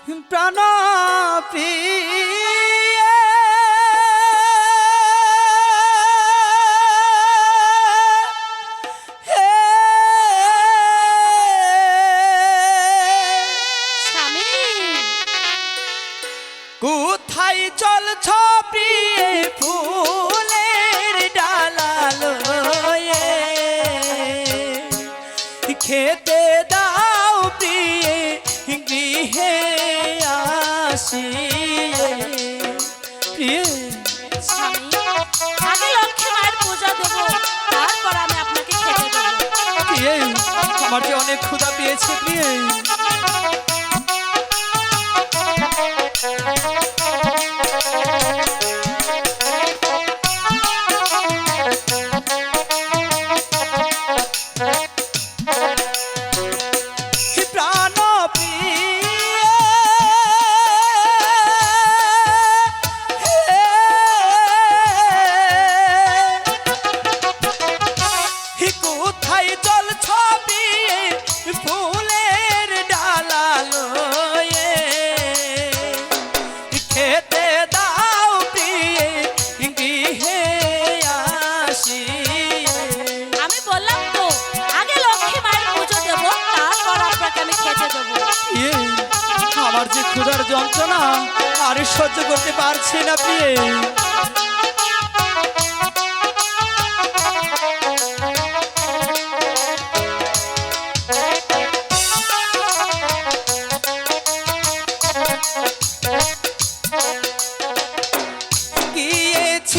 প্রাণ প্রিয় কোথায় চলছ প্রিয়ে ফুলের ডালা লয়ে খেতে দাও প্রিয়ে গৃহে আসিয়ে প্রিয়ে স্বামী আগে লক্ষ্মী মায়ের পূজা দেব, তারপর আমি আপনাকে খেতে দেব। প্রিয়ে আমার যে অনেক ক্ষুধা পেয়েছে প্রিয়ে। ফুলের ডালা লয়ে খেতে দাও প্রিয়ে গৃহে আসিয়ে। আমি বললাম তো আগে লক্ষ্মী মায়ের পুজো দেব, তারপর আপনাকে আমি খেতে দেব। আমার যে ক্ষুধার যন্ত্রণা আর সহ্য করতে পারছি না প্রিয়ে।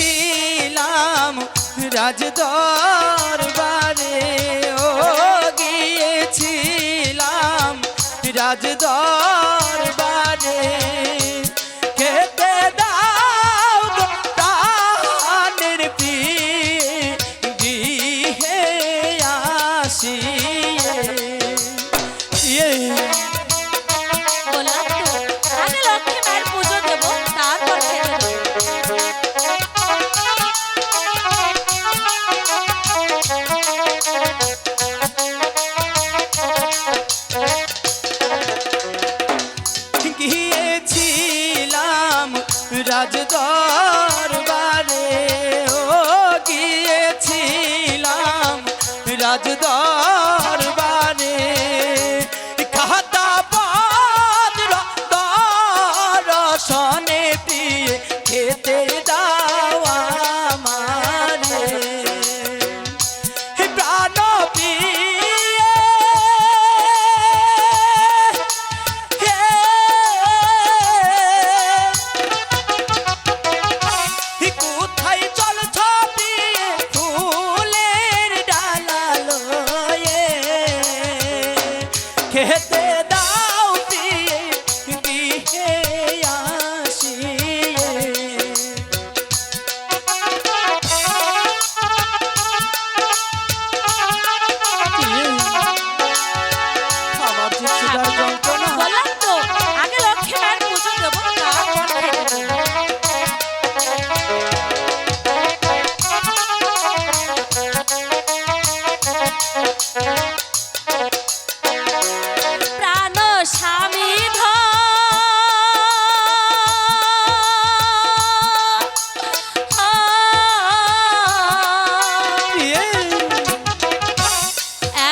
গিয়েছিলাম রাজদরবারে, ও গিয়েছিলাম রাজদরবারে খেতে দাও গো প্রাণের প্রিয়ে গৃহে আসিয়ে। বললাম তো আগে লক্ষ্মী মায়ের পুজো দেব, তারপর খেতে দেব। গিয়েছিলাম রাজদরবারে, ও গিয়েছিলাম রাজদরবারে খাতা পত্র দর্শনে প্রিয়ে খেতে দাও আমারে প্রাণ প্রিয়ে। কোথায় চলছ প্রিয়ে ফুলের ডালা লয়ে খেতে দাও প্রিয়ে গৃহে আসিয়ে। আমার যে ক্ষুধার যন্ত্রণা। বললাম তো আগে লক্ষ্মী মায়ের পুজো দেব, তারপর খেতে দেব। প্রাণ স্বামী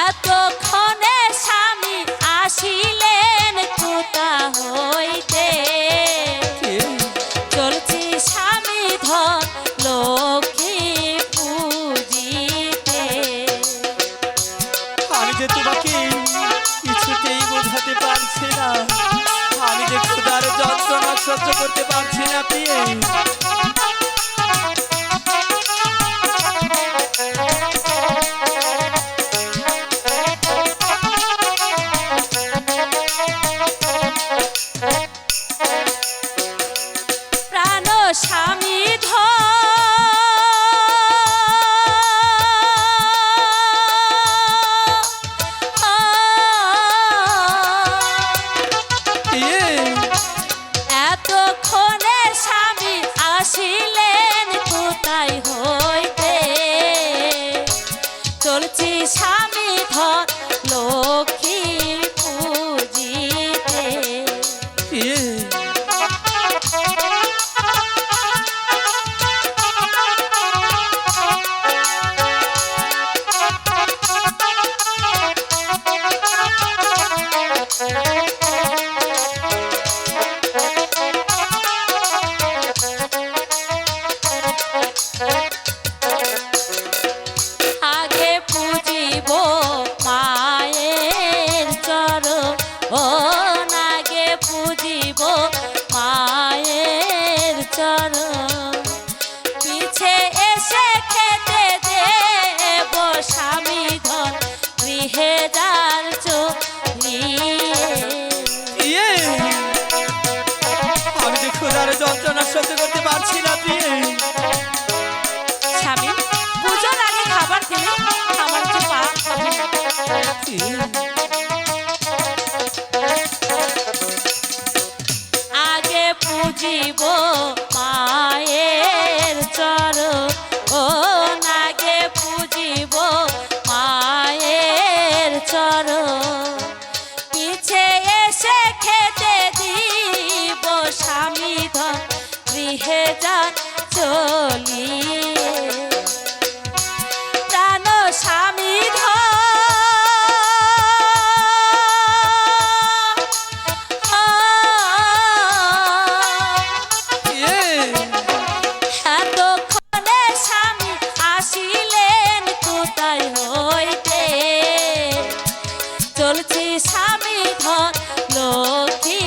এতক্ষণে স্বামী আসিলেন কোথা হইতে, চলছি স্বামী ধন লক্ষ্মী পূজিতে। আমি যে তোমাকে কিছুতেই বোঝাতে পারছি না, আমি যে ক্ষুধার যন্ত্রণা সহ্য করতে পারছি না প্রিয়ে। প্রাণ স্বামী এতক্ষণে স্বামী ইয়ে, আগে পুজিব মায়ের চরণ, আগে পুজিব মায়ের চরণ, পিছে এসে খেতে দেব স্বামী ধন গৃহে যার চলিয়ে। ইয়ে, আমি যে ক্ষুধার যন্ত্রণা সহ্য করতে পারছি না প্রিয়ে। স্বামী পুজোর আগে খাবার দিলে আমার যে পাপ হবে না। ইয়ে, আগে পুজিব মায়ের চরণ, আগে পুজিব মায়ের চরণ, পিছে এসে খেতে দিব স্বামী ধন গৃহে যান চলিয়ে। প্রাণ স্বামী ধন ইয়ে, এতক্ষণে স্বামী আসিলেন কোথায় হইতে, চলছি স্বামী ধন লক্ষ্মী